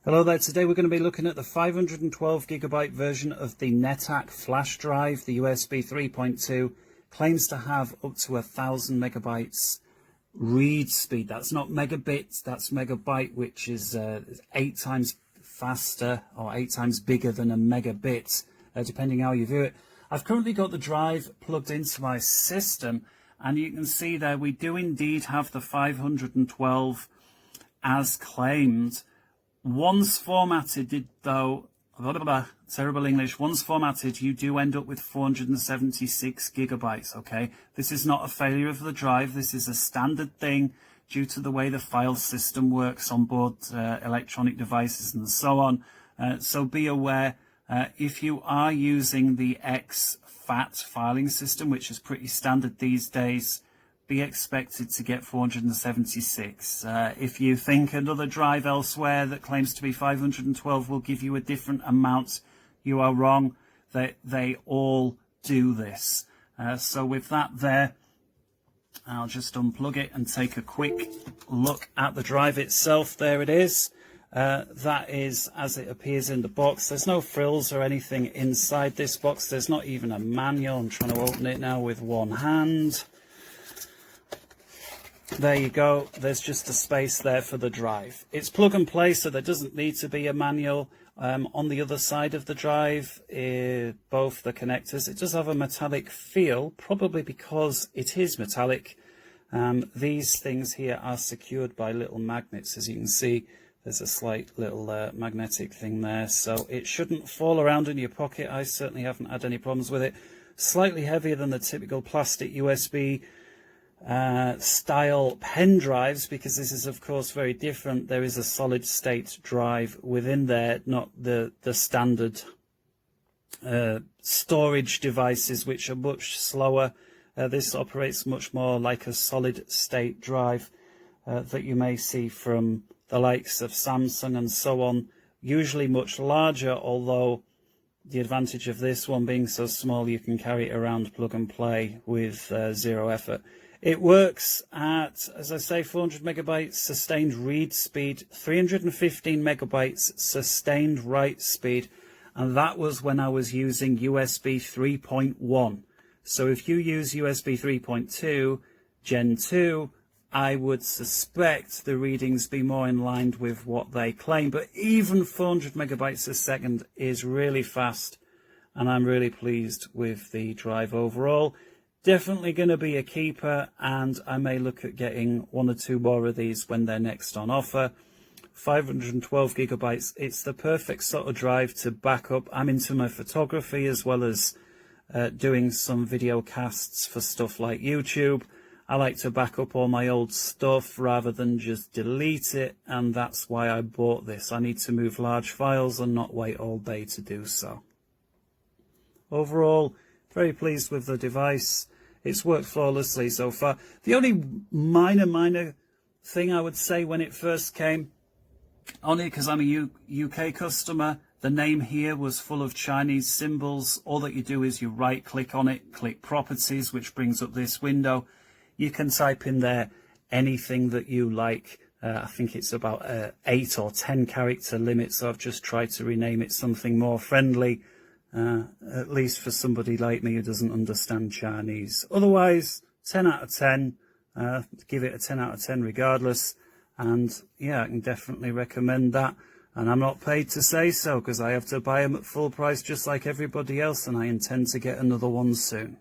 Hello there, today we're going to be looking at the 512 gigabyte version of the Netac flash drive. The USB 3.2 claims to have up to 1,000 megabytes read speed. That's not megabits, that's megabyte, which is 8 times faster or 8 times bigger than a megabit, depending how you view it. I've currently got the drive plugged into my system, and you can see there we do indeed have the 512 as claimed. Once formatted, though, terrible English, once formatted, you do end up with 476 gigabytes, okay? This is not a failure of the drive. This is a standard thing due to the way the file system works on board electronic devices and so on. So be aware, if you are using the exFAT filing system, which is pretty standard these days, be expected to get 476. If you think another drive elsewhere that claims to be 512 will give you a different amount, you are wrong. They all do this. So with that there, I'll just unplug it and take a quick look at the drive itself. There it is. That is as it appears in the box. There's no frills or anything inside this box. There's not even a manual. I'm trying to open it now with one hand. There you go, there's just a space there for the drive. It's plug and play, so there doesn't need to be a manual. On the other side of the drive, both the connectors, it does have a metallic feel, probably because it is metallic. These things here are secured by little magnets. As you can see, there's a slight little magnetic thing there, so it shouldn't fall around in your pocket. I certainly haven't had any problems with it. Slightly heavier than the typical plastic USB style pen drives, because this is of course very different. There is a solid state drive within there, not the standard storage devices, which are much slower. This operates much more like a solid state drive that you may see from the likes of Samsung and so on, usually much larger, although the advantage of this one being so small, you can carry it around plug and play with zero effort. It works at, as I say, 400 megabytes sustained read speed, 315 megabytes sustained write speed, and that was when I was using USB 3.1. So if you use USB 3.2 Gen 2, I would suspect the readings be more in line with what they claim. But even 400 megabytes a second is really fast, and I'm really pleased with the drive overall. Definitely going to be a keeper, and I may look at getting one or two more of these when they're next on offer. 512 gigabytes, it's the perfect sort of drive to back up. I'm into my photography as well as doing some video casts for stuff like YouTube. I like to back up all my old stuff rather than just delete it, and that's why I bought this. I need to move large files and not wait all day to do so. Overall, very pleased with the device. It's worked flawlessly so far. The only minor thing I would say when it first came, only because I'm a UK customer, the name here was full of Chinese symbols. All that you do is you right click on it, click properties, which brings up this window. You can type in there anything that you like. I think it's about 8 or 10 character limit, so I've just tried to rename it something more friendly. At least for somebody like me who doesn't understand Chinese. Otherwise, 10 out of 10. Give it a 10 out of 10 regardless. And yeah, I can definitely recommend that. And I'm not paid to say so, because I have to buy them at full price just like everybody else, and I intend to get another one soon.